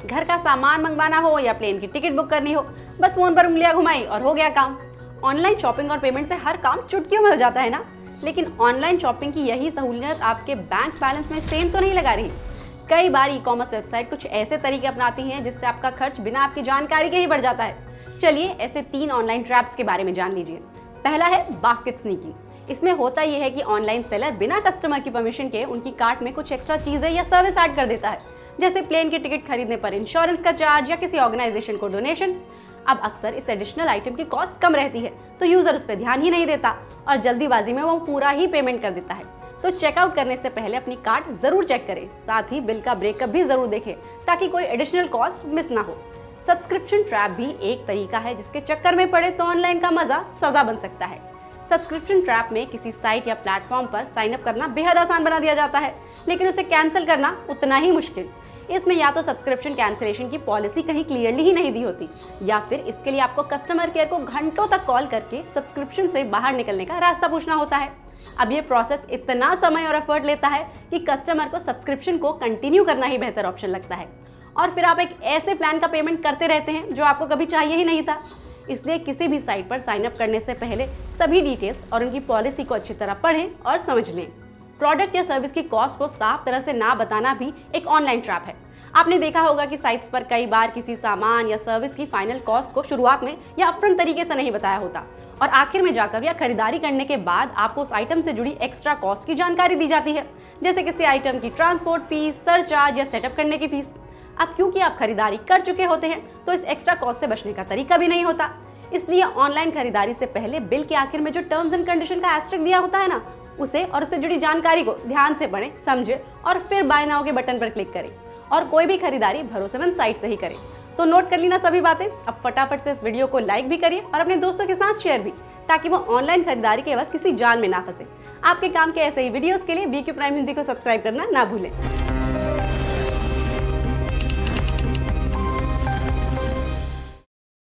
घर का सामान मंगवाना हो या प्लेन की टिकट बुक करनी हो, बस फोन पर उंगलियां घुमाई और हो गया काम। ऑनलाइन शॉपिंग और पेमेंट से हर काम चुटकियों में हो जाता है ना। लेकिन ऑनलाइन शॉपिंग की यही सहूलियत आपके बैंक बैलेंस में सेम तो नहीं लगा रही। कई बार ई कॉमर्स वेबसाइट कुछ ऐसे तरीके अपनाती हैं जिससे आपका खर्च बिना आपकी जानकारी के ही बढ़ जाता है। चलिए ऐसे 3 ऑनलाइन ट्रैप्स के बारे में जान लीजिए। पहला है बास्केट स्नीकिंग। इसमें होता यह है कि ऑनलाइन सेलर बिना कस्टमर की परमिशन के उनकी कार्ट में कुछ एक्स्ट्रा चीजें या सर्विस ऐड कर देता है, जैसे प्लेन की टिकट खरीदने पर इंश्योरेंस का चार्ज या किसी ऑर्गेनाइजेशन को डोनेशन। अब अक्सर इस एडिशनल आइटम की कॉस्ट कम रहती है, तो यूजर उस पर ध्यान ही नहीं देता और जल्दीबाजी में वो पूरा ही पेमेंट कर देता है। तो चेकआउट करने से पहले अपनी कार्ट जरूर चेक करें, साथ ही बिल का ब्रेकअप भी जरूर देखें ताकि कोई एडिशनल कॉस्ट मिस ना हो। सब्सक्रिप्शन ट्रैप भी एक तरीका है जिसके चक्कर में पड़े तो ऑनलाइन का मजा सजा बन सकता है। सब्सक्रिप्शन ट्रैप में किसी साइट या प्लेटफॉर्म पर साइन अप करना बेहद आसान बना दिया जाता है, लेकिन उसे कैंसिल करना उतना ही मुश्किल। इसमें या तो सब्सक्रिप्शन कैंसिलेशन की पॉलिसी कहीं क्लियरली ही नहीं दी होती, या फिर इसके लिए आपको कस्टमर केयर को घंटों तक कॉल करके सब्सक्रिप्शन से बाहर निकलने का रास्ता पूछना होता है। अब ये प्रोसेस इतना समय और एफर्ट लेता है कि कस्टमर को सब्सक्रिप्शन को कंटिन्यू करना ही बेहतर ऑप्शन लगता है, और फिर आप एक ऐसे प्लान का पेमेंट करते रहते हैं जो आपको कभी चाहिए ही नहीं था। इसलिए किसी भी साइट पर साइन अप करने से पहले सभी डिटेल्स और उनकी पॉलिसी को अच्छी तरह पढ़ें और समझ लें। प्रोडक्ट या सर्विस की कॉस्ट को साफ तरह से ना बताना भी एक ऑनलाइन ट्रैप है। आपने देखा होगा कि साइट्स पर कई बार किसी सामान या सर्विस की फाइनल कॉस्ट को शुरुआत में या अपफ्रंट तरीके से नहीं बताया होता, और आखिर में जाकर या खरीदारी करने के बाद आपको उस आइटम से जुड़ी एक्स्ट्रा कॉस्ट की जानकारी दी जाती है, जैसे किसी आइटम की ट्रांसपोर्ट फीस, सरचार्ज या सेटअप करने की फीस। अब क्योंकि आप खरीदारी कर चुके होते हैं तो इस एक्स्ट्रा कॉस्ट से बचने का तरीका भी नहीं होता। इसलिए ऑनलाइन खरीदारी से पहले बिल के आखिर में जो टर्म्स एंड कंडीशन का एस्टेरिस्क दिया होता है ना, उसे और उससे जुड़ी जानकारी को ध्यान से पढ़ें, समझें और फिर बाय नाउ के बटन पर क्लिक करें, और कोई भी खरीदारी भरोसेमंद साइट से ही करें। तो नोट कर ली ना सभी बातें। अब फटाफट से इस वीडियो को लाइक भी करिए और अपने दोस्तों के साथ शेयर भी, ताकि वो ऑनलाइन खरीदारी के वक्त किसी जाल में ना फंसे। आपके काम के ऐसे ही वीडियोस के लिए BQ प्राइम हिंदी को सब्सक्राइब करना ना भूलें।